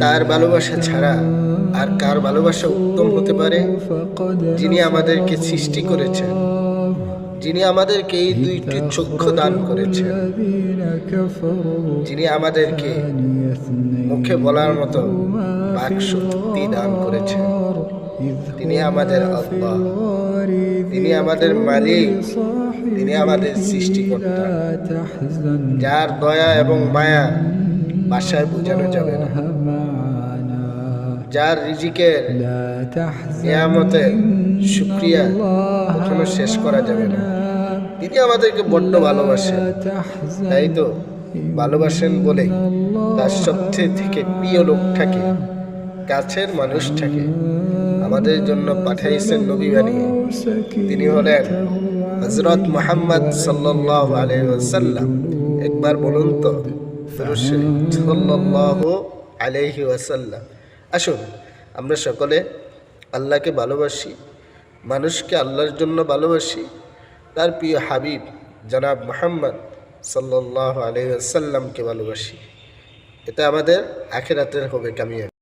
তার ভালোবাসা ছাড়া আর কার ভালোবাসা উত্তম হতে পারে? যিনি আমাদেরকে সৃষ্টি করেছেন, যিনি আমাদেরকে এই দুইটি চক্ষু দান করেছেন, যিনি আমাদেরকে মুখে বলার মতো বাক শক্তি দান করেছেন, তিনি আমাদের আল্লাহ, তিনি আমাদের মালিক, তিনি আমাদের সৃষ্টিকর্তা, যার দয়া এবং মায়া ভাষায় বোঝানো যাবে না, যার রিজিকের নিয়ামতের শুকরিয়া কখনো শেষ করা যাবে না। তিনি আমাদেরকে বড্ড ভালোবাসেন, তাই তো ভালোবাসেন বলে তার সবচেয়ে থেকে প্রিয় লোকটাকে, কাছের মানুষটাকে আমাদের জন্য পাঠাইছেন নবী বানিয়ে। তিনি হলেন হযরত মুহাম্মদ সাল্লাল্লাহু আলাইহি ওয়াসাল্লাম। একবার বলুন তো দুরূদ শরীফ সাল্লাল্লাহু আলাইহি ওয়াসাল্লাম। আসুন আমরা সকলে আল্লাহকে ভালোবাসি, মানুষকে আল্লাহর জন্য ভালোবাসি, তার প্রিয় হাবিব জনাব মুহাম্মদ সাল্লাল্লাহু আলাইহি ওয়াসাল্লামকে ভালোবাসি। এটা আমাদের আখিরাতের হবে কামিয়াবি।